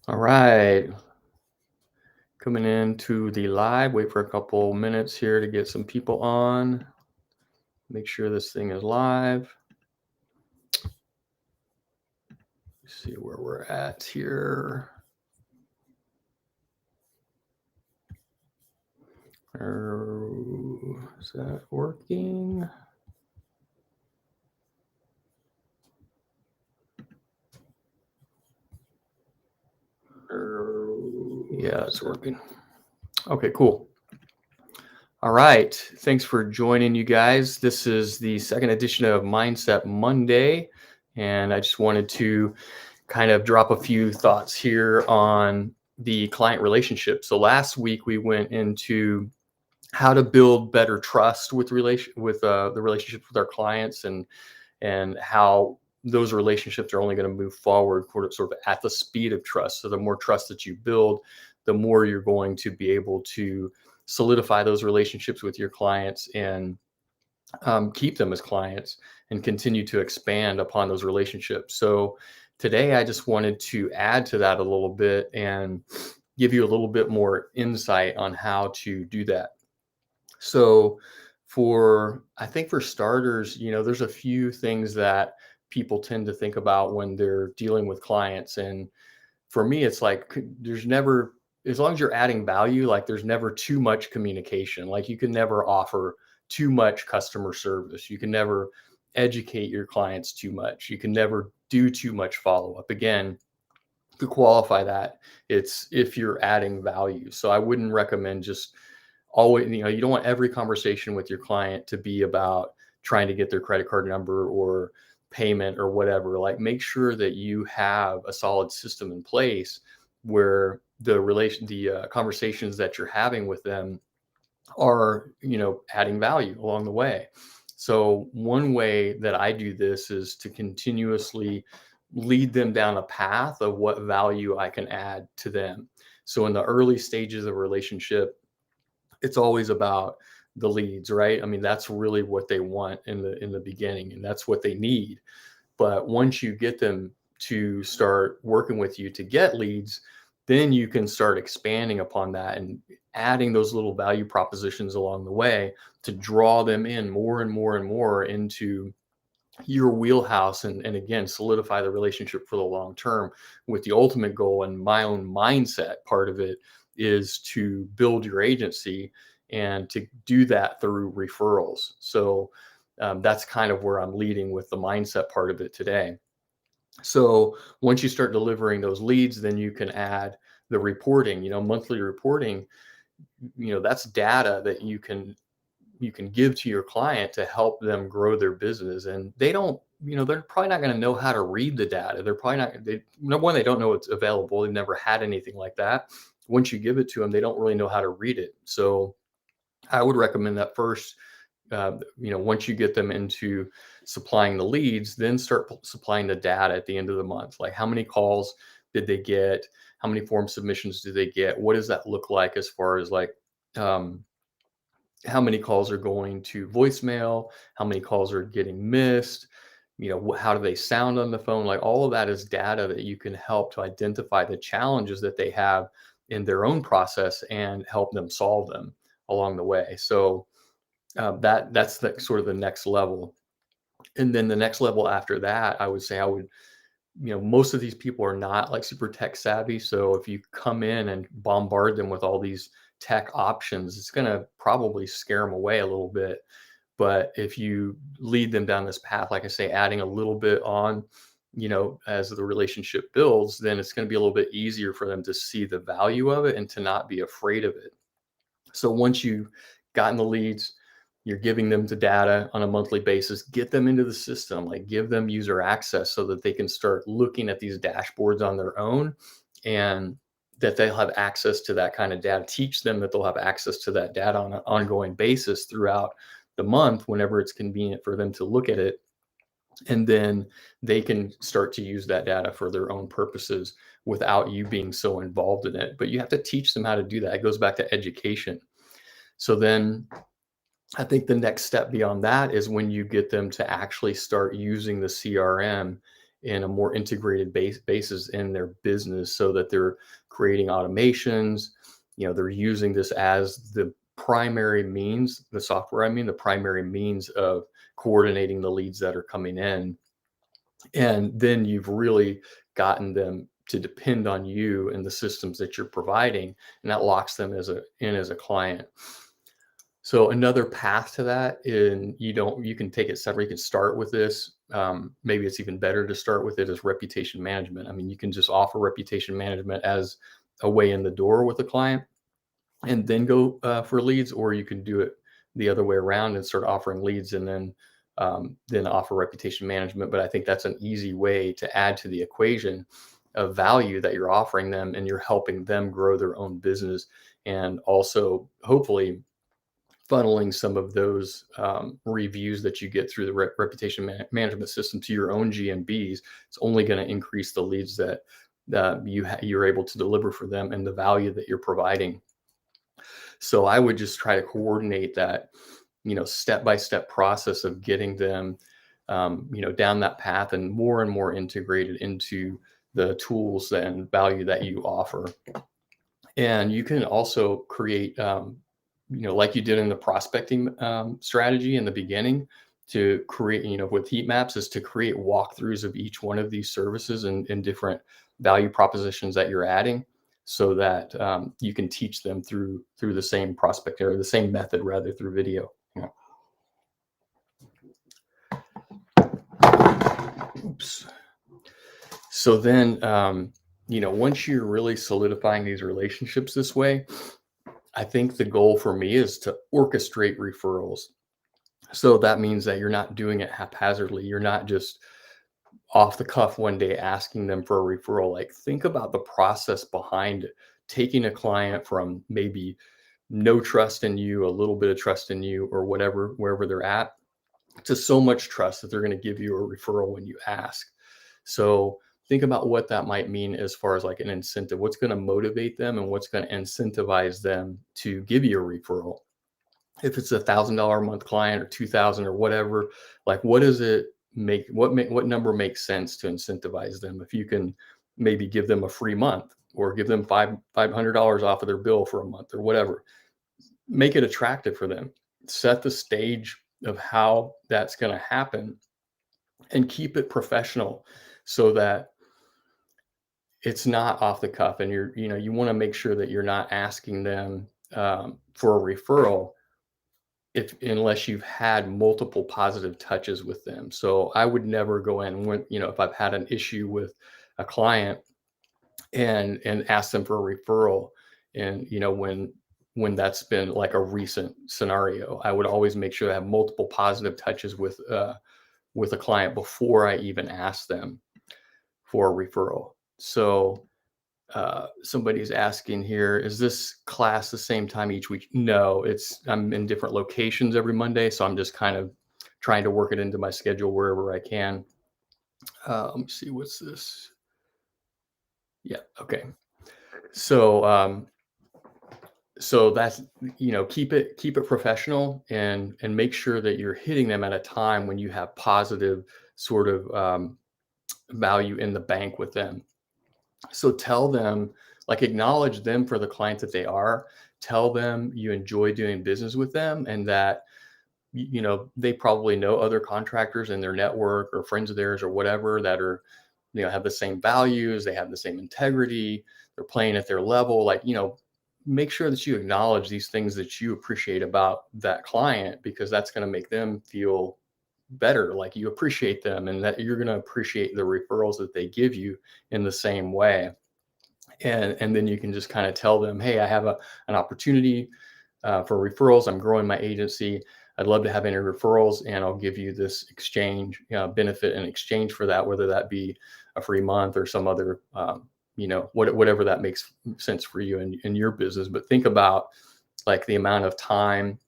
All right, coming into the live. Wait for a couple minutes here to get some people on. Make sure this thing is live. See where we're at here. Is that working? Yeah, it's working. Okay, cool. All right. Thanks for joining, you guys. This is the second edition of Mindset Monday. And I just wanted to kind of drop a few thoughts here on the client relationship. So last week we went into how to build better trust with the relationships with our clients, and how those relationships are only going to move forward sort of at the speed of trust. So the more trust that you build, the more you're going to be able to solidify those relationships with your clients and keep them as clients and continue to expand upon those relationships. So today I just wanted to add to that a little bit and give you a little bit more insight on how to do that. So I think for starters, there's a few things that people tend to think about when they're dealing with clients. And for me, it's like there's never, as long as you're adding value, like there's never too much communication. Like you can never offer too much customer service. You can never educate your clients too much. You can never do too much follow up. Again, to qualify that, it's if you're adding value. So I wouldn't recommend just always, you don't want every conversation with your client to be about trying to get their credit card number or payment or whatever. Like make sure that you have a solid system in place where the conversations that you're having with them are, adding value along the way. So one way that I do this is to continuously lead them down a path of what value I can add to them. So in the early stages of a relationship, it's always about the leads, right? I mean, that's really what they want in the beginning, and that's what they need. But once you get them to start working with you to get leads, then you can start expanding upon that and adding those little value propositions along the way to draw them in more and more and more into your wheelhouse, and again solidify the relationship for the long term, with the ultimate goal. And my own mindset part of it is to build your agency and to do that through referrals. So that's kind of where I'm leading with the mindset part of it today. So once you start delivering those leads, then you can add the reporting, monthly reporting. That's data that you can give to your client to help them grow their business. And they're probably not going to know how to read the data. They're probably not, number one, they don't know it's available. They've never had anything like that. Once you give it to them, they don't really know how to read it. So I would recommend that first, once you get them into supplying the leads, then start supplying the data at the end of the month. Like how many calls did they get? How many form submissions did they get? What does that look like as far as like, um, how many calls are going to voicemail, how many calls are getting missed, how do they sound on the phone? Like all of that is data that you can help to identify the challenges that they have in their own process and help them solve them along the way. So that's the sort of the next level. And then the next level after that, I would say most of these people are not like super tech savvy. So if you come in and bombard them with all these tech options, it's going to probably scare them away a little bit. But if you lead them down this path, like I say, adding a little bit on, as the relationship builds, then it's going to be a little bit easier for them to see the value of it and to not be afraid of it. So once you've gotten the leads, you're giving them the data on a monthly basis, get them into the system, like give them user access so that they can start looking at these dashboards on their own, and that they'll have access to that kind of data. Teach them that they'll have access to that data on an ongoing basis throughout the month whenever it's convenient for them to look at it. And then they can start to use that data for their own purposes without you being so involved in it. But you have to teach them how to do that. It goes back to education. So then I think the next step beyond that is when you get them to actually start using the CRM in a more integrated basis in their business, so that they're creating automations. They're using this as the primary means, the software, the primary means of coordinating the leads that are coming in. And then you've really gotten them to depend on you and the systems that you're providing, and that locks them as a client. So another path to that, and you can take it separate. You can start with this. Maybe it's even better to start with it as reputation management. You can just offer reputation management as a way in the door with a client, and then go for leads, or you can do it the other way around and start offering leads and then offer reputation management. But I think that's an easy way to add to the equation of value that you're offering them, and you're helping them grow their own business, and also hopefully funneling some of those reviews that you get through the reputation management system to your own GMBs. It's only going to increase the leads that you're able to deliver for them, and the value that you're providing. So I would just try to coordinate that, step-by-step process of getting them, down that path, and more integrated into the tools and value that you offer. And you can also create, like you did in the prospecting strategy in the beginning, to create, with heat maps, is to create walkthroughs of each one of these services and different value propositions that you're adding, so that you can teach them through the same prospect, or the same method rather, through video. Oops. So then, once you're really solidifying these relationships this way, I think the goal for me is to orchestrate referrals. So that means that you're not doing it haphazardly. You're not just off the cuff one day asking them for a referral. Like, think about the process behind it. Taking a client from maybe no trust in you, a little bit of trust in you, or whatever, wherever they're at, to so much trust that they're going to give you a referral when you ask. So think about what that might mean as far as like an incentive. What's going to motivate them, and what's going to incentivize them to give you a referral? If it's $1,000 a month client, or 2,000, or whatever, like, what does it make? What number makes sense to incentivize them? If you can maybe give them a free month, or give them $500 off of their bill for a month, or whatever, make it attractive for them. Set the stage of how that's going to happen, and keep it professional, so that it's not off the cuff. And you want to make sure that you're not asking them for a referral unless you've had multiple positive touches with them. So I would never go in when, if I've had an issue with a client and ask them for a referral, and when that's been like a recent scenario, I would always make sure I have multiple positive touches with a client before I even ask them for a referral. So somebody's asking here, is this class the same time each week? No, I'm in different locations every Monday, so I'm just kind of trying to work it into my schedule wherever I can. Let me see, what's this? Yeah, okay. So so that's, keep it professional, and make sure that you're hitting them at a time when you have positive sort of value in the bank with them. So tell them, like, acknowledge them for the client that they are. Tell them you enjoy doing business with them, and that they probably know other contractors in their network, or friends of theirs, or whatever, that are, have the same values, they have the same integrity, they're playing at their level. Like, make sure that you acknowledge these things that you appreciate about that client, because that's going to make them feel better, like you appreciate them, and that you're going to appreciate the referrals that they give you in the same way. And then you can just kind of tell them, hey, I have an opportunity for referrals. I'm growing my agency. I'd love to have any referrals, and I'll give you this exchange benefit in exchange for that, whether that be a free month or some other, whatever that makes sense for you in your business. But think about, like, the amount of time,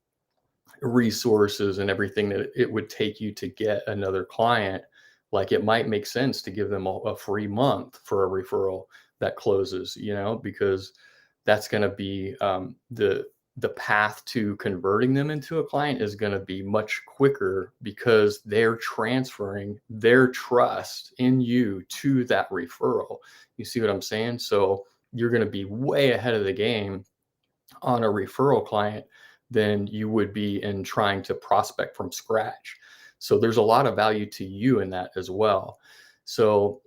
resources, and everything that it would take you to get another client. Like, it might make sense to give them a free month for a referral that closes, because that's going to be the path to converting them into a client is going to be much quicker because they're transferring their trust in you to that referral. You see what I'm saying? So you're going to be way ahead of the game on a referral client than you would be in trying to prospect from scratch. So there's a lot of value to you in that as well. So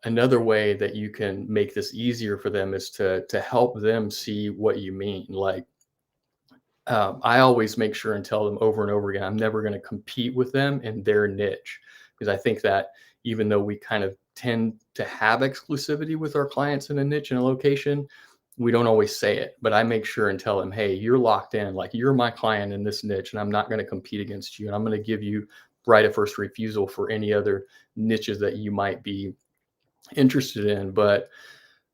another way that you can make this easier for them is to help them see what you mean. Like, I always make sure and tell them over and over again, I'm never going to compete with them in their niche, because I think that even though we kind of tend to have exclusivity with our clients in a niche and a location, we don't always say it. But I make sure and tell them, hey, you're locked in, like you're my client in this niche, and I'm not going to compete against you. And I'm going to give you right of first refusal for any other niches that you might be interested in. But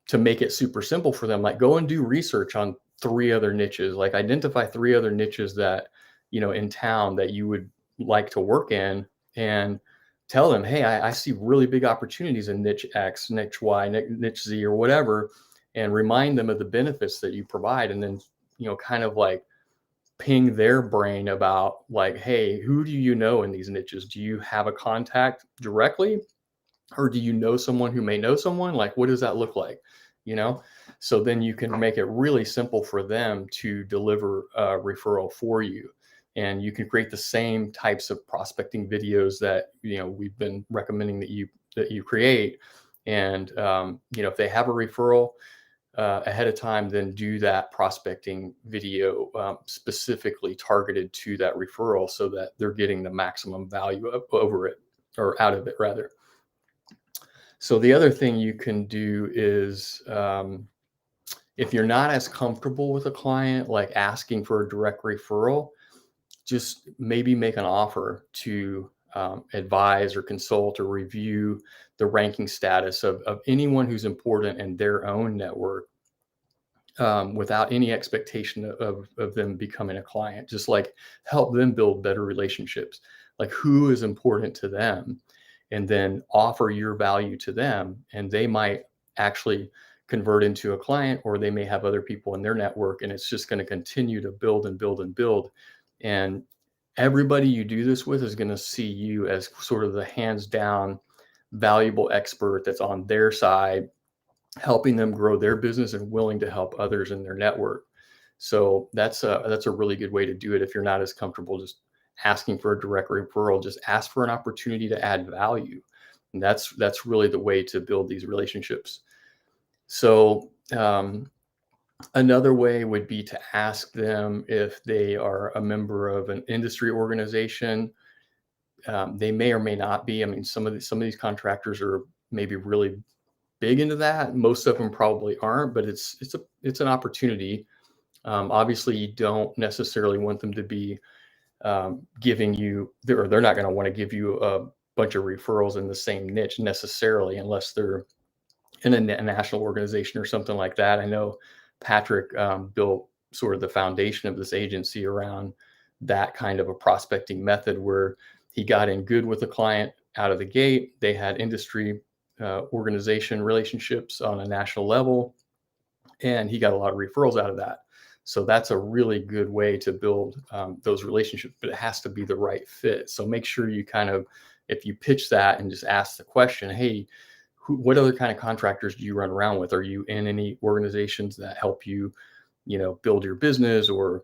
to make it super simple for them, like go and do research on 3 other niches, like identify 3 other niches that, in town that you would like to work in, and tell them, hey, I see really big opportunities in niche X, niche Y, niche Z, or whatever, and remind them of the benefits that you provide. And then, kind of like ping their brain about like, hey, who do you know in these niches? Do you have a contact directly? Or do you know someone who may know someone? Like, what does that look like? So then you can make it really simple for them to deliver a referral for you. And you can create the same types of prospecting videos that, we've been recommending that you create. And, if they have a referral ahead of time, then do that prospecting video specifically targeted to that referral so that they're getting the maximum value over it, or out of it rather. So the other thing you can do is, if you're not as comfortable with a client, like asking for a direct referral, just maybe make an offer to advise or consult or review the ranking status of anyone who's important in their own network, without any expectation of them becoming a client. Just like help them build better relationships, like who is important to them, and then offer your value to them, and they might actually convert into a client, or they may have other people in their network, and it's just going to continue to build and build and build. And everybody you do this with is going to see you as sort of the hands down valuable expert that's on their side, helping them grow their business and willing to help others in their network. So that's a really good way to do it. If you're not as comfortable just asking for a direct referral, just ask for an opportunity to add value. And that's really the way to build these relationships. So another way would be to ask them if they are a member of an industry organization. They may or may not be. I mean, some of these contractors are maybe really big into that. Most of them probably aren't, but it's an opportunity. Obviously, you don't necessarily want them to be giving you, or they're not going to want to give you a bunch of referrals in the same niche necessarily, unless they're in a national organization or something like that. I know Patrick built sort of the foundation of this agency around that kind of a prospecting method, where he got in good with the client out of the gate. They had industry organization relationships on a national level, and he got a lot of referrals out of that. So that's a really good way to build those relationships, but it has to be the right fit. So make sure you kind of, if you pitch that and just ask the question, hey, what other kind of contractors do you run around with? Are you in any organizations that help you, build your business, or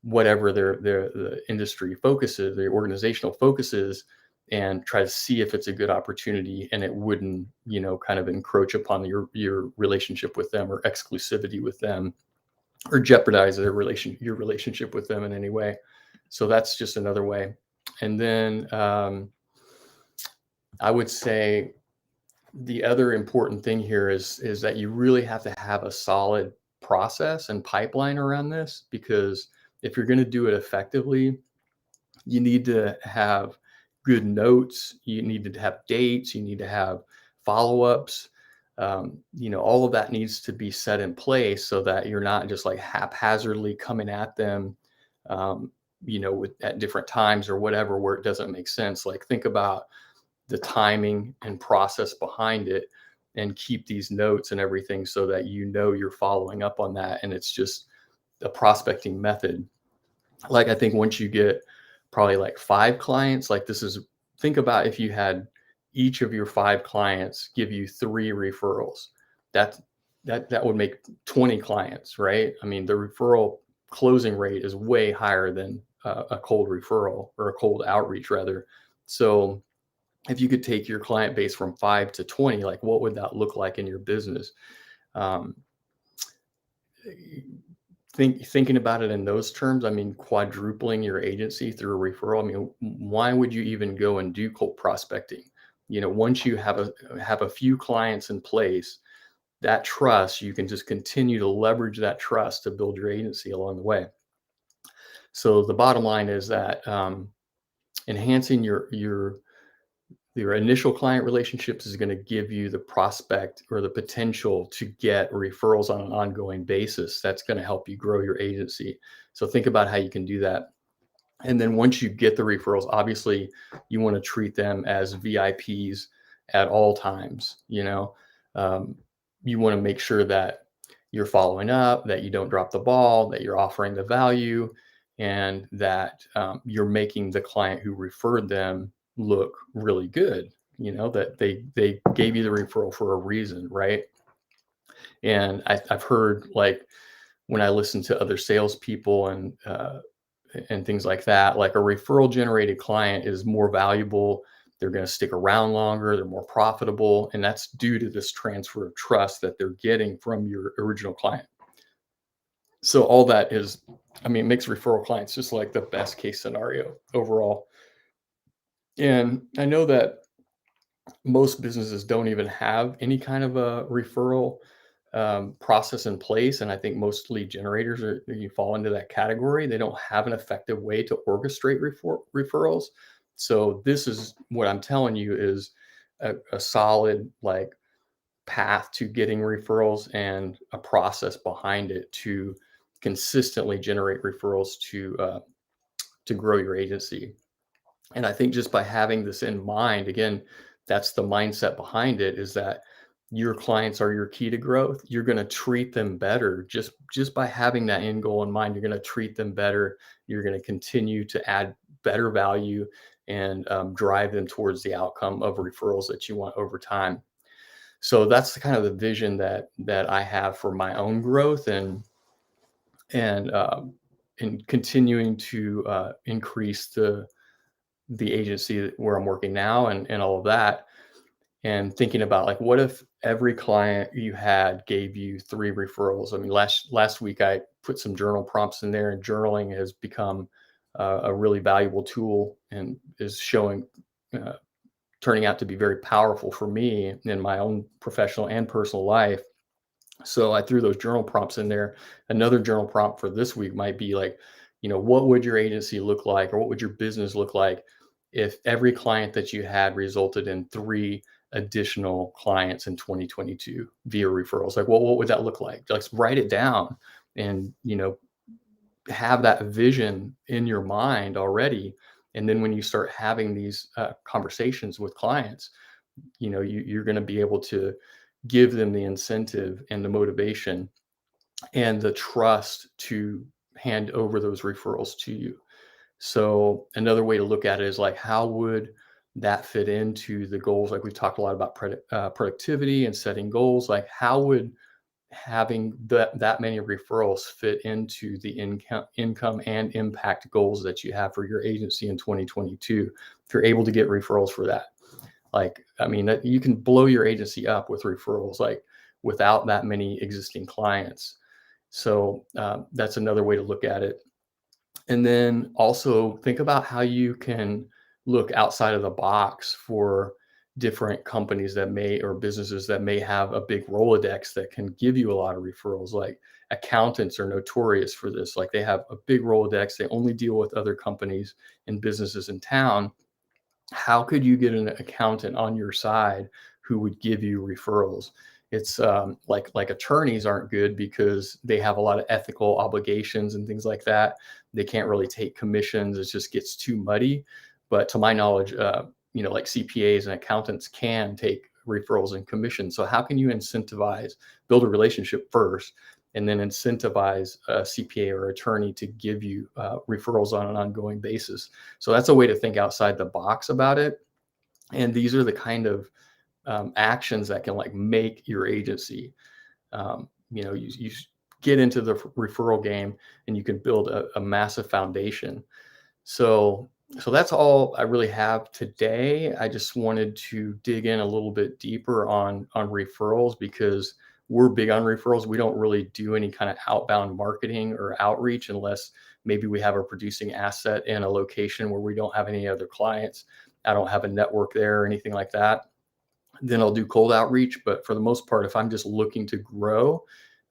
whatever the industry focuses, the organizational focuses, and try to see if it's a good opportunity and it wouldn't, kind of encroach upon your relationship with them, or exclusivity with them, or jeopardize your relationship with them in any way. So that's just another way. And then I would say the other important thing here is that you really have to have a solid process and pipeline around this, because if you're going to do it effectively, you need to have good notes, you need to have dates, you need to have follow-ups. All of that needs to be set in place so that you're not just like haphazardly coming at them, at different times or whatever, where it doesn't make sense. Like, think about the timing and process behind it, and keep these notes and everything so that you're following up on that. And it's just a prospecting method. Like, I think once you get probably like 5 clients, like think about if you had each of your 5 clients give you 3 referrals. That that would make 20 clients, right? I mean, the referral closing rate is way higher than a cold referral, or a cold outreach rather. So if you could take your client base from 5 to 20, like what would that look like in your business? Um, thinking about it in those terms, I mean, quadrupling your agency through a referral. I mean, why would you even go and do cold prospecting? Once you have a few clients in place, that trust, you can just continue to leverage that trust to build your agency along the way. So the bottom line is that enhancing your initial client relationships is going to give you the prospect or the potential to get referrals on an ongoing basis. That's going to help you grow your agency. So think about how you can do that. And then once you get the referrals, obviously you want to treat them as VIPs at all times. You want to make sure that you're following up, that you don't drop the ball, that you're offering the value, and that you're making the client who referred them look really good. That they gave you the referral for a reason, right? And I've heard, like, when I listen to other salespeople and things like that, like, a referral generated client is more valuable. They're going to stick around longer. They're more profitable. And that's due to this transfer of trust that they're getting from your original client. So all that is, I mean, makes referral clients just like the best case scenario overall. And I know that most businesses don't even have any kind of a referral process in place. And I think most lead generators you fall into that category. They don't have an effective way to orchestrate referrals. So this is what I'm telling you is a solid, like, path to getting referrals and a process behind it to consistently generate referrals to grow your agency. And I think just by having this in mind, again, that's the mindset behind it, is that your clients are your key to growth. You're going to treat them better just by having that end goal in mind. You're going to treat them better. You're going to continue to add better value and drive them towards the outcome of referrals that you want over time. So that's the kind of the vision that I have for my own growth, and continuing to increase the agency where I'm working now, and all of that. And thinking about, like, what if every client you had gave you 3 referrals? I mean, last week I put some journal prompts in there, and journaling has become a really valuable tool and is uh, turning out to be very powerful for me in my own professional and personal life. So I threw those journal prompts in there. Another journal prompt for this week might be like, what would your agency look like, or what would your business look like if every client that you had resulted in 3 additional clients in 2022 via referrals? Like, what would that look like? Like, write it down and, have that vision in your mind already. And then when you start having these conversations with clients, you're going to be able to give them the incentive and the motivation and the trust to hand over those referrals to you. So another way to look at it is, like, how would that fit into the goals? Like, we've talked a lot about productivity and setting goals. Like, how would having that many referrals fit into the income and impact goals that you have for your agency in 2022? If you're able to get referrals for that, like, I mean, you can blow your agency up with referrals, like, without that many existing clients. So that's another way to look at it. And then also think about how you can look outside of the box for different companies or businesses that may have a big Rolodex that can give you a lot of referrals. Like, accountants are notorious for this. Like, they have a big Rolodex. They only deal with other companies and businesses in town. How could you get an accountant on your side who would give you referrals? It's like attorneys aren't good because they have a lot of ethical obligations and things like that. They can't really take commissions. It just gets too muddy. But to my knowledge, like, CPAs and accountants can take referrals and commissions. So how can you build a relationship first, and then incentivize a CPA or attorney to give you referrals on an ongoing basis. So that's a way to think outside the box about it. And these are the kind of actions that can like make your agency. You get into the referral game and you can build a massive foundation. So that's all I really have today. I just wanted to dig in a little bit deeper on referrals because we're big on referrals. We don't really do any kind of outbound marketing or outreach unless maybe we have a producing asset in a location where we don't have any other clients. I don't have a network there or anything like that. Then I'll do cold outreach. But for the most part, if I'm just looking to grow,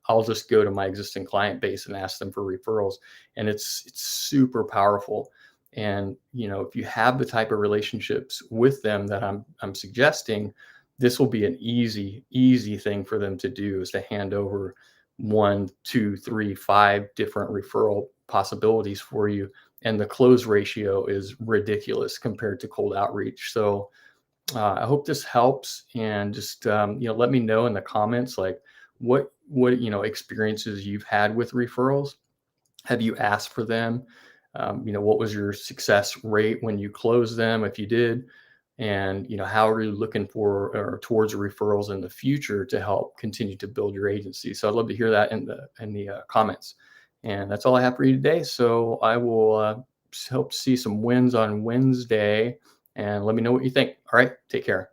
I'll just go to my existing client base and ask them for referrals. And it's super powerful. And if you have the type of relationships with them that I'm suggesting, this will be an easy thing for them to do, is to hand over 1, 2, 3, 5 different referral possibilities for you. And the close ratio is ridiculous compared to cold outreach. So I hope this helps, and just let me know in the comments like what experiences you've had with referrals. Have you asked for them? What was your success rate when you closed them, if you did? And how are you looking for or towards referrals in the future to help continue to build your agency? So I'd love to hear that in the comments. And that's all I have for you today. So I will hope to see some wins on Wednesday, and let me know what you think. All right, take care.